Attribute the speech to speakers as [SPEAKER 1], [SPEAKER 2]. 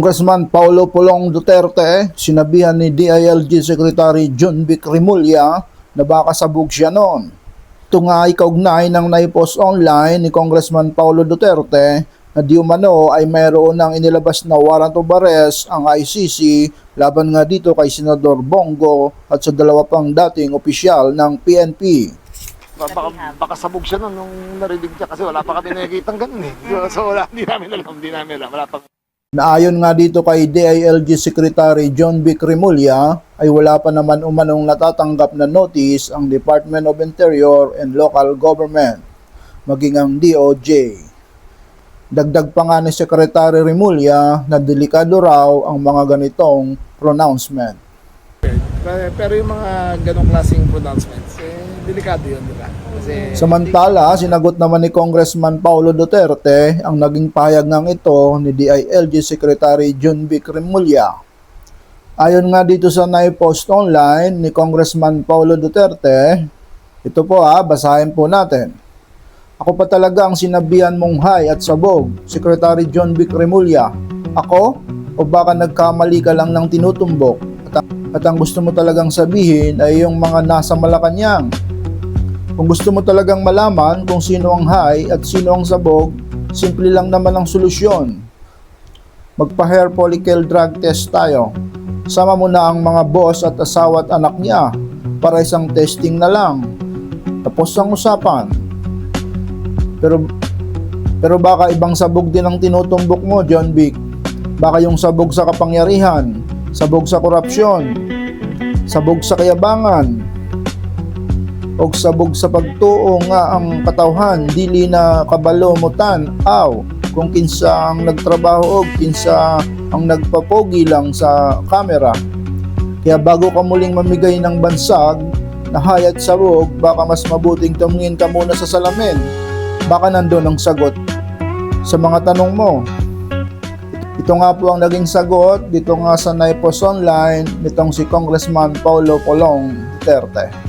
[SPEAKER 1] Congressman Paulo Pulong Duterte, sinabihan ni DILG Secretary John Vic Remulla na baka sabog siya noon. Ito nga ay kaugnay ng naipost online ni Congressman Paulo Duterte na di umano ay mayroon ng inilabas na warrant of arrest ang ICC laban nga dito kay Senador Bongo at sa dalawa pang dating opisyal ng PNP.
[SPEAKER 2] Baka sabog siya nung narinig niya kasi wala pa kami nakikitang ganun eh. So wala, hindi namin alam, wala pang...
[SPEAKER 1] Naayon nga dito kay DILG Secretary John Vic Remulla ay wala pa naman umanong natatanggap na notice ang Department of Interior and Local Government, maging ang DOJ. Dagdag pa nga ni Secretary Remulla na delikado raw ang mga ganitong pronouncement.
[SPEAKER 2] Pero yung mga ganong klaseng pronouncements, delikado yun, di ba? Kasi...
[SPEAKER 1] Samantala, sinagot naman ni Congressman Paulo Duterte ang naging pahayag ng ito ni DILG Secretary John Vic Remulla. Ayon nga dito sa naipost online ni Congressman Paulo Duterte, ito po basahin po natin. Ako pa talaga ang sinabihan mong hay at sabog, Secretary John Vic Remulla. Ako? O baka nagkamali ka lang ng tinutumbok? At ang gusto mo talagang sabihin ay yung mga nasa Malacanang. Kung gusto mo talagang malaman kung sino ang hay at sino ang sabog, simple lang naman ang solusyon. Magpa-hair follicle drug test tayo. Sama mo na ang mga boss at asawa at anak niya para isang testing na lang. Tapos ang usapan. Pero baka ibang sabog din ang tinutumbok mo, John Vic. Baka yung sabog sa kapangyarihan, sabog sa korupsyon, sabog sa kayabangan, o sabog sa pagtuo nga ang katawhan, dili na kabalo mutan, kung kinsa ang nagtrabaho o kinsa ang nagpapogi lang sa kamera. Kaya bago ka muling mamigay ng bansag na hayat sabog, baka mas mabuting tumingin ka muna sa salamin. Baka nandun ang sagot sa mga tanong mo. Ito nga po ang naging sagot dito nga sa naipost online nitong si Congressman Paulo Pulong Duterte.